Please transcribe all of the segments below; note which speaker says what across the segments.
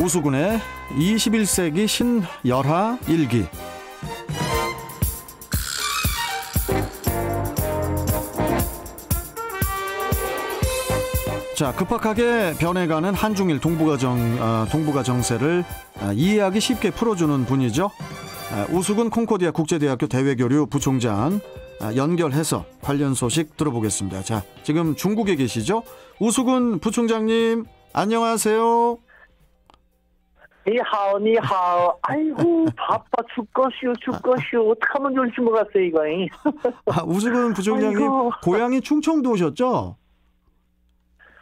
Speaker 1: 우수근의 21세기 신열하 일기. 자, 급박하게 변해가는 한중일 동북아 정세를 이해하기 쉽게 풀어주는 분이죠. 우수근 콩코디아 국제대학교 대외교류 부총장 연결해서 관련 소식 들어보겠습니다. 자, 지금 중국에 계시죠? 우수근 부총장님, 안녕하세요.
Speaker 2: 니하오, 니하오. 아이고, 바빠 죽것이오. 어떡하면 좋을지 모르겠어요, 이거.
Speaker 1: 우수근 부총장님,
Speaker 2: 아이고.
Speaker 1: 고향이 충청도셨죠?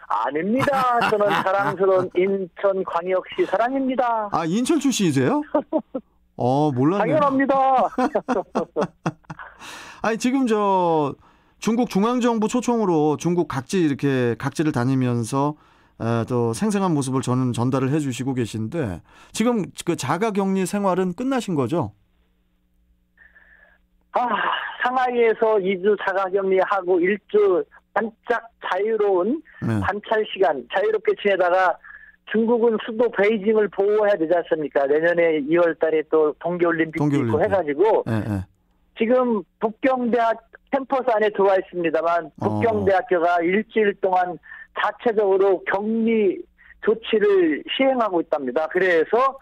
Speaker 2: 아닙니다. 저는 자랑스러운 인천광역시 사람입니다.
Speaker 1: 아, 인천 출신이세요? 몰랐네요.
Speaker 2: 당연합니다.
Speaker 1: 아니, 지금 중국 중앙정부 초청으로 중국 각지를 다니면서 또 생생한 모습을 저는 전달을 해 주시고 계신데, 지금 그 자가격리 생활은 끝나신 거죠?
Speaker 2: 상하이에서 2주 자가격리하고 1주 반짝 자유로운 관찰 시간 자유롭게 지내다가, 중국은 수도 베이징을 보호해야 되지 않습니까? 내년에 2월 달에 또 동계올림픽도 있고 해가지고,
Speaker 1: 네.
Speaker 2: 지금 북경대학 캠퍼스 안에 들어와 있습니다만, 북경대학교가 일주일 동안 자체적으로 격리 조치를 시행하고 있답니다. 그래서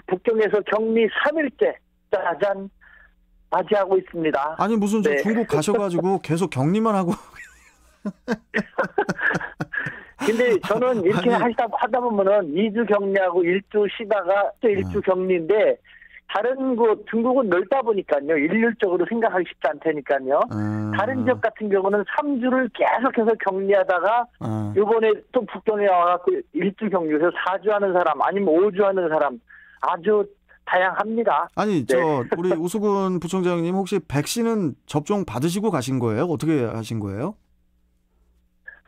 Speaker 2: 북경에서 격리 3일째 짜잔 맞이하고 있습니다.
Speaker 1: 아니, 무슨
Speaker 2: 네.
Speaker 1: 중국 가셔가지고 계속 격리만 하고.
Speaker 2: 근데 저는 이렇게 하다 보면은 2주 격리하고 1주 쉬다가 또 1주 격리인데, 다른 곳, 중국은 넓다 보니까요, 일률적으로 생각하기 쉽지 않다니까요. 다른 지역 같은 경우는 3주를 계속해서 격리하다가, 요번에 또 북경에 와갖고 1주 격리해서 4주 하는 사람, 아니면 5주 하는 사람, 아주 다양합니다.
Speaker 1: 아니,
Speaker 2: 네.
Speaker 1: 우리 우수근 부총장님, 혹시 백신은 접종 받으시고 가신 거예요? 어떻게 하신 거예요?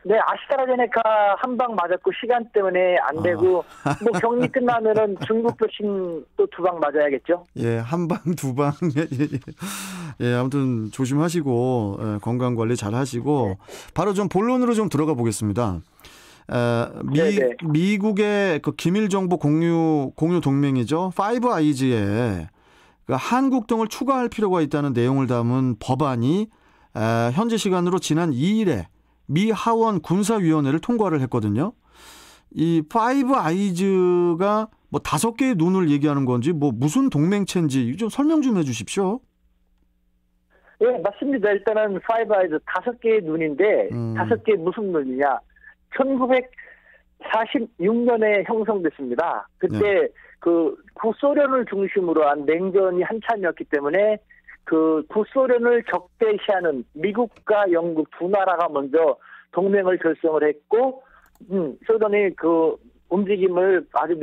Speaker 2: 네, 아스트라제네카 한 방 맞았고 시간 때문에 안 되고, 뭐 격리 끝나면은 중국 백신 또 2방 맞아야겠죠.
Speaker 1: 예, 한 방, 2방. 예, 아무튼 조심하시고, 건강 관리 잘 하시고, 바로 좀 본론으로 좀 들어가 보겠습니다. 미국의 그 기밀 정보 공유 동맹이죠. 파이브 아이즈에 그 한국 등을 추가할 필요가 있다는 내용을 담은 법안이 현지 시간으로 지난 2일에 미 하원 군사위원회를 통과를 했거든요. 이 파이브 아이즈가 뭐 5개의 눈을 얘기하는 건지, 뭐 무슨 동맹체인지 좀 설명 좀 해주십시오.
Speaker 2: 네, 맞습니다. 일단은 파이브 아이즈 5개의 눈인데, 5개 무슨 눈이냐? 1946년에 형성됐습니다. 그때 그 구소련을 중심으로 한 냉전이 한참이었기 때문에, 그 구소련을 적대시하는 미국과 영국 두 나라가 먼저 동맹을 결성을 했고, 소련의 그 움직임을 아주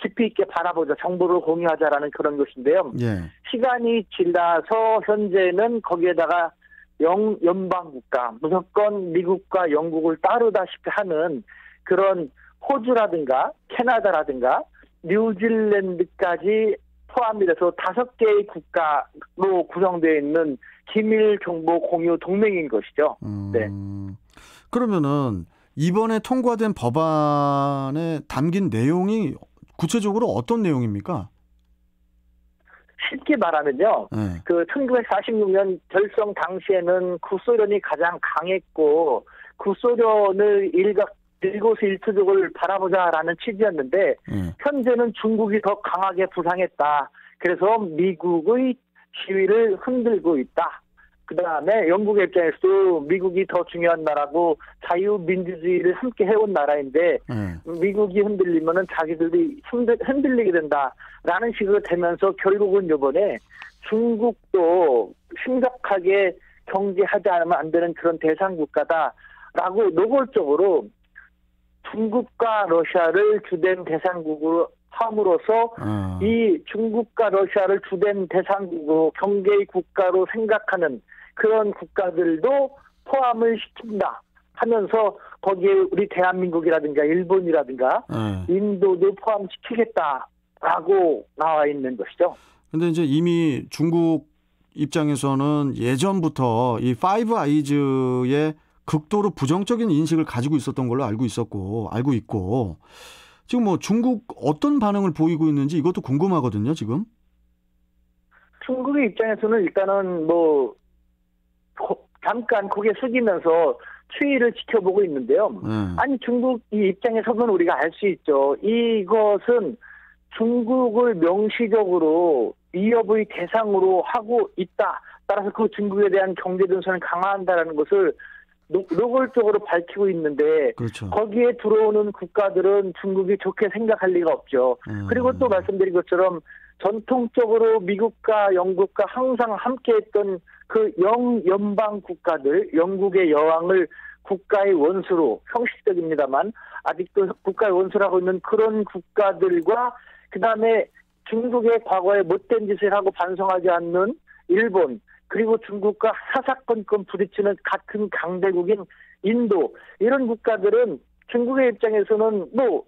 Speaker 2: 깊이 있게 바라보자, 정보를 공유하자라는 그런 것인데요.
Speaker 1: 예. 시간이
Speaker 2: 지나서 현재는 거기에다가 연방국가, 무조건 미국과 영국을 따르다시피 하는 그런 호주라든가 캐나다라든가 뉴질랜드까지 포함이 돼서 5개의 국가로 구성되어 있는 기밀 정보 공유 동맹인 것이죠. 네.
Speaker 1: 그러면은 이번에 통과된 법안에 담긴 내용이 구체적으로 어떤 내용입니까?
Speaker 2: 쉽게 말하면요. 그 1946년 결성 당시에는 구소련이 가장 강했고, 구소련을 일거수일투족을 바라보자라는 취지였는데, 현재는 중국이 더 강하게 부상했다. 그래서 미국의 지위를 흔들고 있다. 그 다음에 영국의 입장에서도 미국이 더 중요한 나라고 자유민주주의를 함께 해온 나라인데, 미국이 흔들리면은 자기들이 흔들리게 된다라는 식으로 되면서, 결국은 이번에 중국도 심각하게 경계하지 않으면 안 되는 그런 대상 국가다라고 노골적으로 중국과 러시아를 주된 대상국으로 함으로써 이 중국과 러시아를 주된 대상국으로 경계의 국가로 생각하는 그런 국가들도 포함을 시킨다 하면서, 거기에 우리 대한민국이라든가 일본이라든가 인도도 포함시키겠다라고 나와 있는 것이죠.
Speaker 1: 근데 이제 이미 중국 입장에서는 예전부터 이 파이브 아이즈의 극도로 부정적인 인식을 가지고 있었던 걸로 알고 있고, 지금 뭐 중국 어떤 반응을 보이고 있는지 이것도 궁금하거든요, 지금.
Speaker 2: 중국의 입장에서는 일단은 뭐 잠깐 고개 숙이면서 추이를 지켜보고 있는데요. 아니 중국 이 입장에서는 우리가 알 수 있죠. 이것은 중국을 명시적으로 위협의 대상으로 하고 있다. 따라서 그 중국에 대한 경제 전선을 강화한다라는 것을 노골적으로 밝히고 있는데
Speaker 1: 그렇죠.
Speaker 2: 거기에 들어오는 국가들은 중국이 좋게 생각할 리가 없죠. 그리고 또 말씀드린 것처럼 전통적으로 미국과 영국과 항상 함께했던 그 영연방 국가들, 영국의 여왕을 국가의 원수로, 형식적입니다만 아직도 국가의 원수라고 있는 그런 국가들과 그다음에 중국의 과거에 못된 짓을 하고 반성하지 않는 일본, 그리고 중국과 사사건건 부딪히는 같은 강대국인 인도, 이런 국가들은 중국의 입장에서는 뭐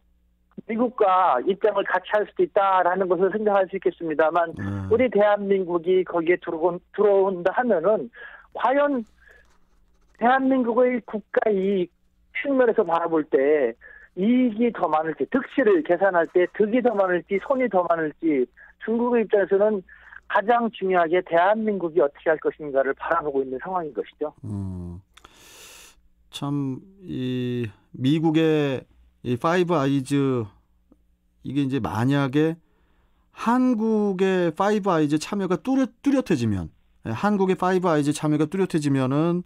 Speaker 2: 미국과 입장을 같이 할 수도 있다라는 것을 생각할 수 있겠습니다만 우리 대한민국이 거기에 들어온다 하면은 과연 대한민국의 국가 이익 측면에서 바라볼 때 이익이 더 많을지, 득실을 계산할 때 득이 더 많을지 손이 더 많을지 중국의 입장에서는 가장 중요하게 대한민국이 어떻게 할 것인가를 바라보고 있는 상황인 것이죠.
Speaker 1: 참 이 미국의 이 파이브 아이즈 이게 이제 만약에 한국의 파이브 아이즈 참여가 뚜렷해지면, 한국의 파이브 아이즈 참여가 뚜렷해지면은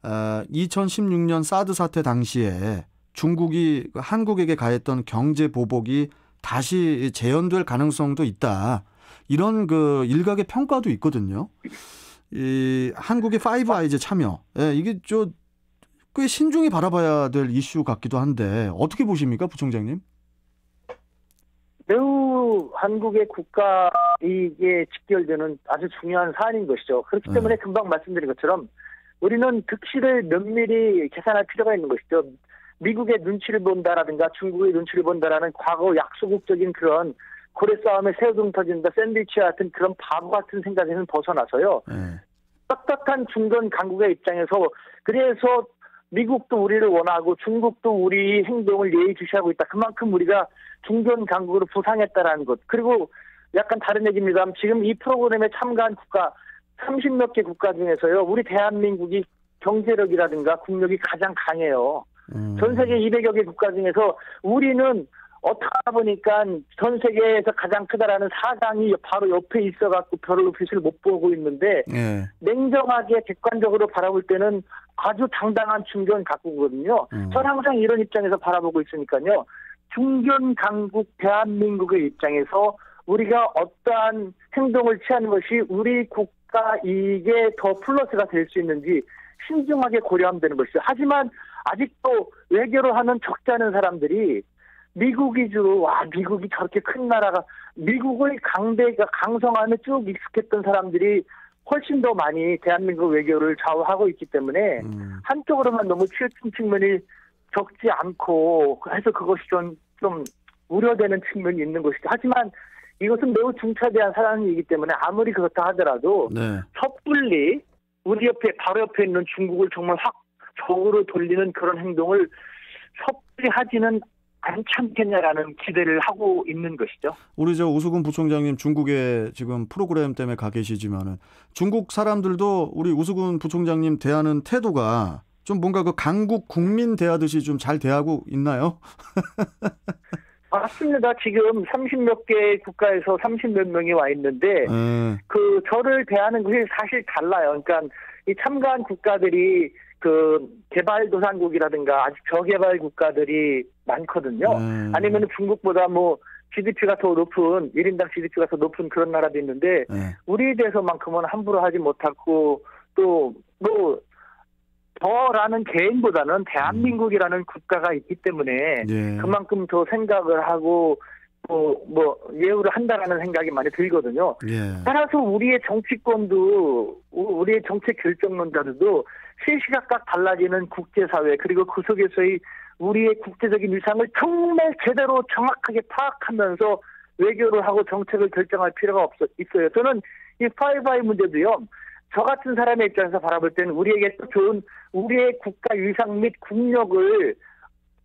Speaker 1: 2016년 사드 사태 당시에 중국이 한국에게 가했던 경제 보복이 다시 재현될 가능성도 있다. 이런 그 일각의 평가도 있거든요. 이 한국의 파이브 아이즈 참여, 이게 꽤 신중히 바라봐야 될 이슈 같기도 한데 어떻게 보십니까, 부총장님?
Speaker 2: 매우 한국의 국가 이익에 직결되는 아주 중요한 사안인 것이죠. 그렇기 때문에 금방 말씀드린 것처럼 우리는 득실을 면밀히 계산할 필요가 있는 것이죠. 미국의 눈치를 본다라든가 중국의 눈치를 본다라는 과거 약소국적인 그런 고래 싸움에 새우등 터진다, 샌드위치 같은 그런 바보 같은 생각에는 벗어나서요. 떳떳한 중견 강국의 입장에서, 그래서 미국도 우리를 원하고 중국도 우리 행동을 예의주시하고 있다. 그만큼 우리가 중견 강국으로 부상했다라는 것. 그리고 약간 다른 얘기입니다만 지금 이 프로그램에 참가한 국가 30몇 개 국가 중에서요, 우리 대한민국이 경제력이라든가 국력이 가장 강해요. 전 세계 200여 개 국가 중에서 우리는 어떻게 보니까 전 세계에서 가장 크다라는 사강이 바로 옆에 있어갖고 별로 빛을 못 보고 있는데 냉정하게 객관적으로 바라볼 때는 아주 당당한 중견 강국이거든요. 저는 항상 이런 입장에서 바라보고 있으니까요. 중견 강국 대한민국의 입장에서 우리가 어떠한 행동을 취하는 것이 우리 국가 이익에 더 플러스가 될 수 있는지 신중하게 고려하면 되는 것이죠. 하지만 아직도 외교를 하는 적지 않은 사람들이 미국 위주로, 미국이 저렇게 큰 나라가, 미국의 강성함에 쭉 익숙했던 사람들이 훨씬 더 많이 대한민국 외교를 좌우하고 있기 때문에 한쪽으로만 너무 치우친 측면이 적지 않고 해서 그것이 좀 우려되는 측면이 있는 것이죠. 하지만 이것은 매우 중차대한 사안이기 때문에 아무리 그렇다 하더라도 섣불리 우리 옆에 바로 옆에 있는 중국을 정말 확 적으로 돌리는 그런 행동을 섣불리 하지는 않지 않겠냐라는 기대를 하고 있는 것이죠.
Speaker 1: 우리 우수근 부총장님 중국에 지금 프로그램 때문에 가 계시지만은 중국 사람들도 우리 우수근 부총장님 대하는 태도가 좀 뭔가 그 강국 국민 대하듯이 좀 잘 대하고 있나요?
Speaker 2: 맞습니다. 지금 30몇 개 국가에서 30몇 명이 와 있는데 그 저를 대하는 것이 사실 달라요. 그러니까 이 참가한 국가들이 그 개발도상국이라든가 아직 저개발 국가들이 많거든요. 아니면 중국보다 뭐 GDP가 더 높은, 1인당 GDP가 더 높은 그런 나라도 있는데 우리에 대해서만큼은 함부로 하지 못하고 또 뭐 저라는 개인보다는 대한민국이라는 국가가 있기 때문에 그만큼 더 생각을 하고 뭐 예우를 한다라는 생각이 많이 들거든요. 따라서 우리의 정치권도 우리의 정책 결정론자들도 시시각각 달라지는 국제사회 그리고 그 속에서의 우리의 국제적인 위상을 정말 제대로 정확하게 파악하면서 외교를 하고 정책을 결정할 필요가 있어요. 저는 이 파이브아이 문제도요. 저 같은 사람의 입장에서 바라볼 때는 우리에게 또 좋은 우리의 국가 위상 및 국력을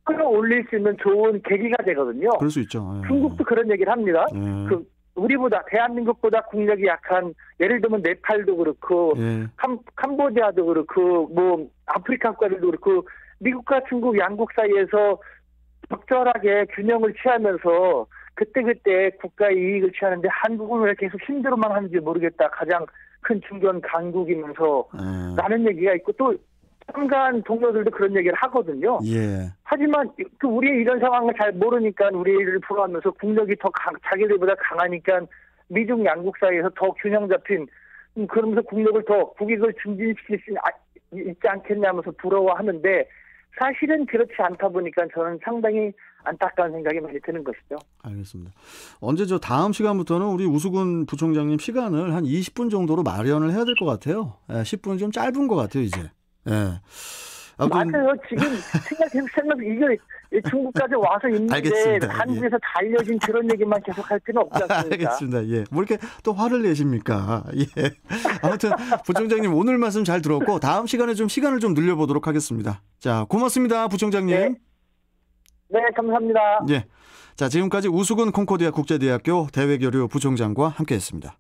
Speaker 2: 끌어올릴 수 있는 좋은 계기가 되거든요.
Speaker 1: 그럴 수 있죠. 예.
Speaker 2: 중국도 그런 얘기를 합니다.
Speaker 1: 예.
Speaker 2: 우리보다 대한민국보다 국력이 약한 예를 들면 네팔도 그렇고
Speaker 1: 예.
Speaker 2: 캄보디아도 그렇고 뭐 아프리카 국가들도 그렇고 미국과 중국 양국 사이에서 적절하게 균형을 취하면서 그때그때 국가의 이익을 취하는데 한국은 왜 계속 힘들어만 하는지 모르겠다. 가장 큰 중견 강국이면서 라는 얘기가 있고 또 참가한 동료들도 그런 얘기를 하거든요.
Speaker 1: 예.
Speaker 2: 하지만 우리의 이런 상황을 잘 모르니까 우리를 풀어하면서 국력이 더 자기들보다 강하니까 미중 양국 사이에서 더 균형 잡힌 그러면서 국익을 증진시킬 수 있지 않겠냐면서 부러워하는데 사실은 그렇지 않다 보니까 저는 상당히 안타까운 생각이 많이 드는 것이죠.
Speaker 1: 알겠습니다. 언제 다음 시간부터는 우리 우수근 부총장님 시간을 한 20분 정도로 마련을 해야 될 것 같아요. 10분은 좀 짧은 것 같아요, 이제. 예.
Speaker 2: 맞아요. 지금 생각해보면 이게 중국까지 와서 있는데
Speaker 1: 알겠습니다.
Speaker 2: 한국에서 다 알려진 그런 얘기만 계속 할 필요는 없지 않습니까?
Speaker 1: 알겠습니다. 예. 뭐 이렇게 또 화를 내십니까? 예. 아무튼 부총장님 오늘 말씀 잘 들었고 다음 시간에 좀 시간을 좀 늘려보도록 하겠습니다. 자, 고맙습니다, 부총장님.
Speaker 2: 네, 감사합니다.
Speaker 1: 예. 자, 지금까지 우수근 콩코디아 국제대학교 대외교류 부총장과 함께했습니다.